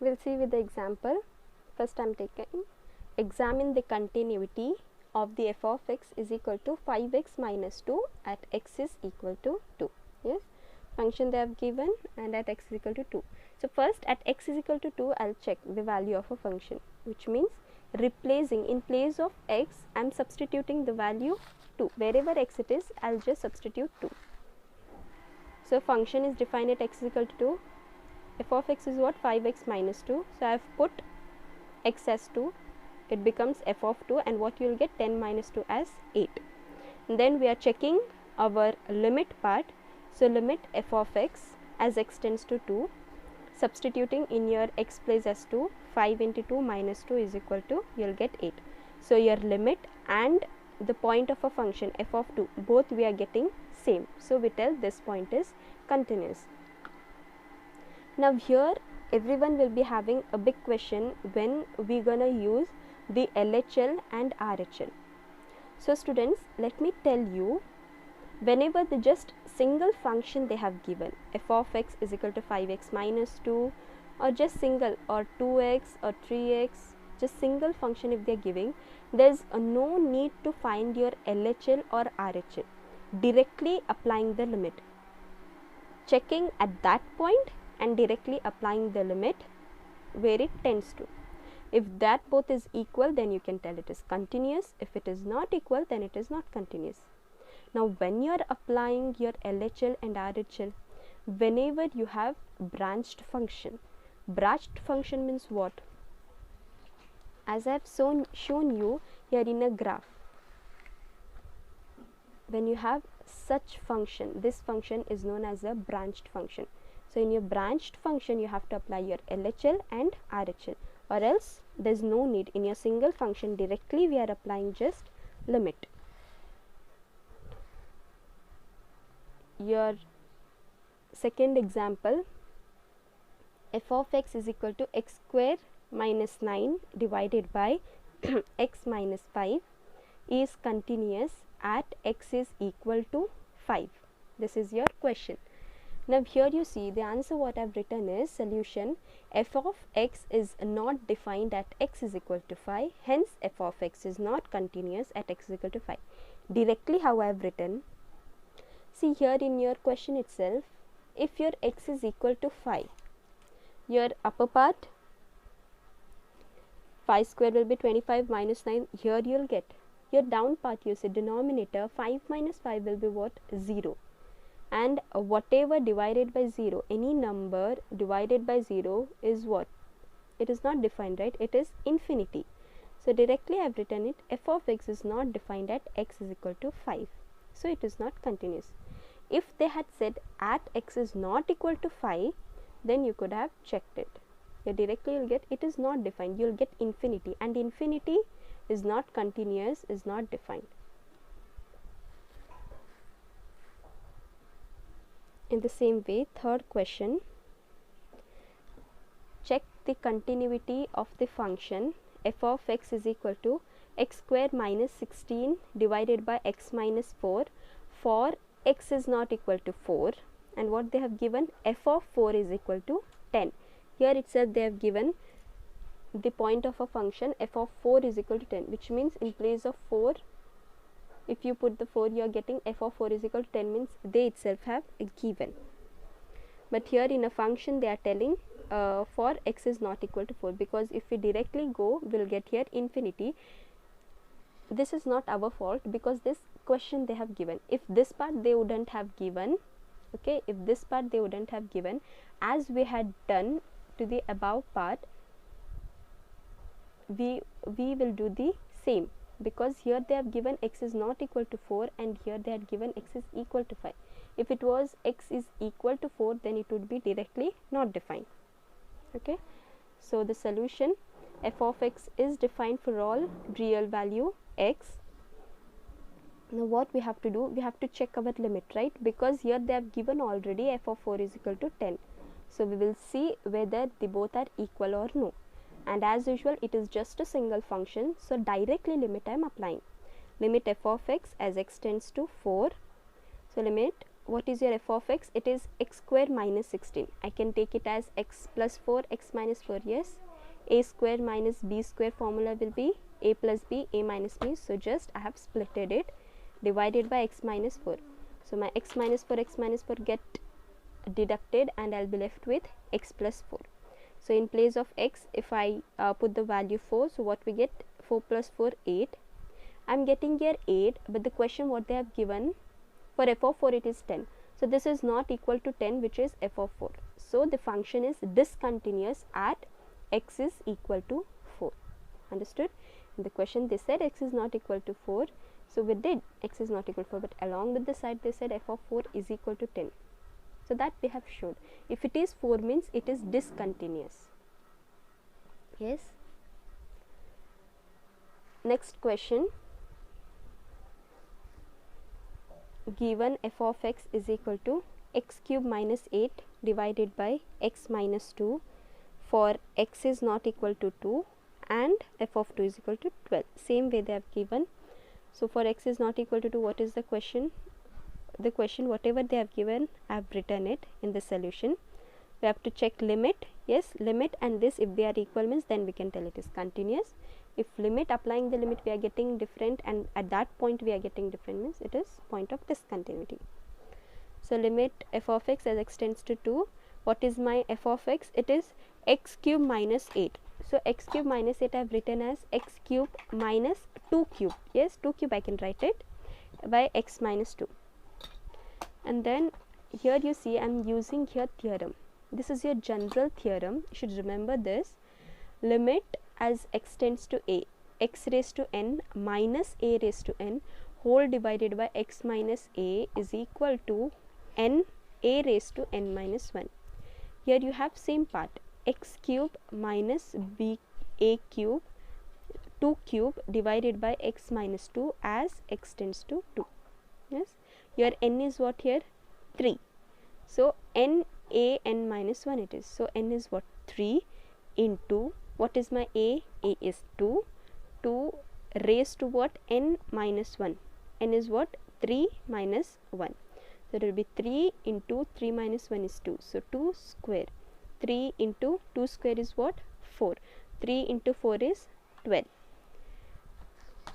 We'll see with the example. First I'm taking, examine the continuity of the f of x is equal to 5x minus 2 at x is equal to 2. Yes, function they have given, and at x is equal to 2. So first at x is equal to 2, I'll check the value of a function, which means replacing, in place of x I'm substituting the value 2. Wherever x it is, I'll just substitute 2. So function is defined at x is equal to 2. F of x is what? 5x minus 2. So I have put x as 2, it becomes f of 2, and what you will get, 10 minus 2 as 8. And then we are checking our limit part. So limit f of x as x tends to 2, substituting in your x place as 2, 5 into 2 minus 2 is equal to, you will get 8. So your limit and the point of a function f of 2, both we are getting same. So we tell this point is continuous. Now here everyone will be having a big question when we gonna use the LHL and RHL. So students, let me tell you, whenever the just single function they have given, f of x is equal to 5x minus 2, or just single, or 2x or 3x, just single function if they are giving, there is no need to find your LHL or RHL. Directly applying the limit, checking at that point and directly applying the limit where it tends to. If that both is equal, then you can tell it is continuous. If it is not equal, then it is not continuous. Now when you are applying your LHL and RHL, whenever you have branched function means what? As I have shown you here in a graph, when you have such function, this function is known as a branched function. So in your branched function you have to apply your LHL and RHL, or else there is no need. In your single function directly we are applying just limit. Your second example, f of x is equal to x square minus 9 divided by x minus 5 is continuous at x is equal to 5. This is your question. Now here you see the answer what I have written is solution, f of x is not defined at x is equal to 5, hence f of x is not continuous at x is equal to 5. Directly how I have written, see here in your question itself, if your x is equal to 5, your upper part 5 square will be 25 minus 9, here you will get. Your down part, you say denominator 5 minus 5 will be what? 0. And whatever divided by 0, any number divided by 0 is what? It is not defined, right? It is infinity. So directly I have written it, f of x is not defined at x is equal to 5. So it is not continuous. If they had said at x is not equal to 5, then you could have checked it. Directly you will get, it is not defined, you will get infinity, and infinity is not continuous, is not defined. In the same way, third question, check the continuity of the function f of x is equal to x square minus 16 divided by x minus 4 for x is not equal to 4, and what they have given, f of 4 is equal to 10. Here itself they have given the point of a function f of 4 is equal to 10, which means in place of 4, if you put the 4, you are getting f of 4 is equal to 10, means they itself have given. But here in a function they are telling for x is not equal to 4, because if we directly go, we will get here infinity. This is not our fault, because this question they have given. If this part they wouldn't have given, okay, if this part they wouldn't have given, as we had done to the above part, we will do the same, because here they have given x is not equal to 4 and here they had given x is equal to 5. If it was x is equal to 4, then it would be directly not defined. Okay, so the solution, f of x is defined for all real value x. Now what we have to do, we have to check our limit, right? Because here they have given already f of 4 is equal to 10. So we will see whether they both are equal or no. And as usual, it is just a single function, so directly limit I am applying. Limit f of x as x tends to 4. So limit what is your f of x? It is x square minus 16. I can take it as x plus 4, x minus 4, yes. A square minus b square formula will be a plus b, a minus b. So just I have splitted it, divided by x minus 4. So my x minus 4 get deducted and I'll be left with x plus 4. So in place of x, if I put the value 4, so what we get? 4 plus 4, 8. I'm getting here 8, but the question what they have given, for f of 4 it is 10. So this is not equal to 10, which is f of 4. So the function is discontinuous at x is equal to 4. Understood? In the question they said x is not equal to 4. So we did x is not equal to 4, but along with the side they said f of 4 is equal to 10. So that we have shown. If it is 4 means it is discontinuous. Yes. Next question. Given f of x is equal to x cube minus 8 divided by x minus 2 for x is not equal to 2 and f of 2 is equal to 12. Same way they have given. So for x is not equal to 2, what is the question? The question whatever they have given, I have written it in the solution. We have to check limit. Yes, limit and this, if they are equal means then we can tell it is continuous. If limit, applying the limit we are getting different and at that point we are getting different means it is point of discontinuity. So limit f of x as x tends to 2. What is my f of x? It is x cube minus 8. So x cube minus 8 I have written as x cube minus 2 cube. Yes, 2 cube I can write it by x minus 2. And then here you see I am using here theorem. This is your general theorem. You should remember this. Limit as x tends to a, x raised to n minus a raised to n whole divided by x minus a is equal to n a raised to n minus 1. Here you have same part, x cube minus b a cube 2 cube divided by x minus 2 as x tends to 2. Yes. Your n is what here? 3. So n a n minus 1 it is. So n is what? 3 into, what is my a? A is 2. 2 raised to what? N minus 1. N is what? 3 minus 1. So it will be 3 into 3 minus 1 is 2. So 2 square. 3 into 2 square is what? 4. 3 into 4 is 12.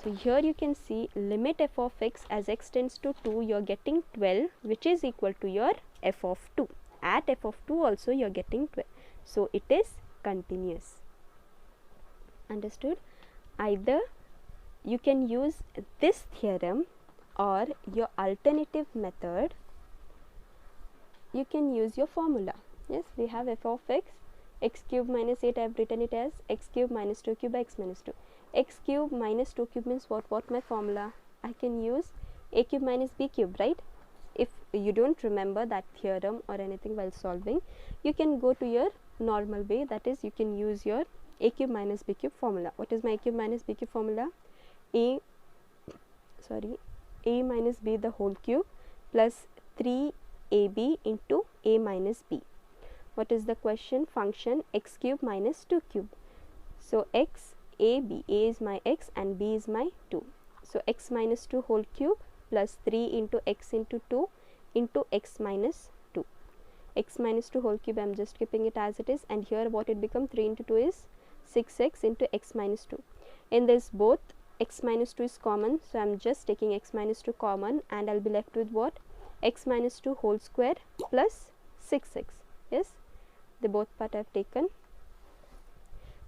So here you can see limit f of x as x tends to 2, you are getting 12, which is equal to your f of 2. At f of 2 also you are getting 12. So it is continuous. Understood? Either you can use this theorem or your alternative method, you can use your formula. Yes, we have f of x cube minus 8, I have written it as x cube minus 2 cube by x minus 2. X cube minus 2 cube means what my formula? I can use a cube minus b cube, right? If you don't remember that theorem or anything while solving, you can go to your normal way, that is you can use your a cube minus b cube formula. What is my a cube minus b cube formula? A minus b the whole cube plus 3ab into a minus b. What is the question? Function x cube minus 2 cube. So x, a, b, a is my x and b is my 2. So x minus 2 whole cube plus 3 into x into 2 into x minus 2. X minus 2 whole cube I am just keeping it as it is, and here what it become? 3 into 2 is 6x into x minus 2. In this both x minus 2 is common, so I am just taking x minus 2 common and I will be left with what? X minus 2 whole square plus 6x. Yes, the both part I have taken.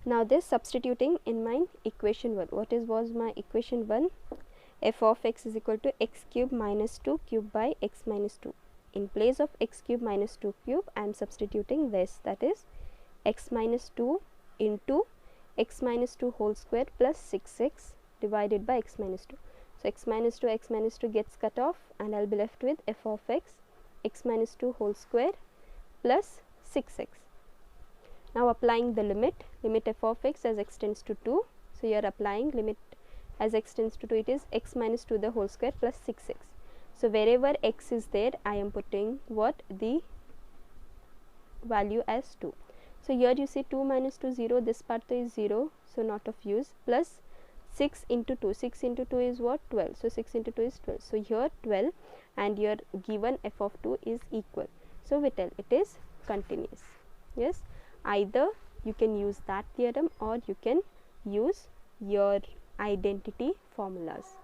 Now this substituting in my equation 1. What was my equation 1? F of x is equal to x cube minus 2 cube by x minus 2. In place of x cube minus 2 cube, I am substituting this, that is x minus 2 into x minus 2 whole square plus 6x divided by x minus 2. So x minus 2 gets cut off and I will be left with f of x minus 2 whole square plus 6x. Now applying the limit f of x as x tends to 2. So you are applying limit as x tends to 2, it is x minus 2 the whole square plus 6x. So wherever x is there, I am putting what? The value as 2. So here you see 2 minus 2 0, this part is 0, so not of use, plus 6 into 2, 6 into 2 is what? 12, so 6 into 2 is 12. So here 12, and your given f of 2 is equal. So we tell it is continuous. Yes, either you can use that theorem or you can use your identity formulas.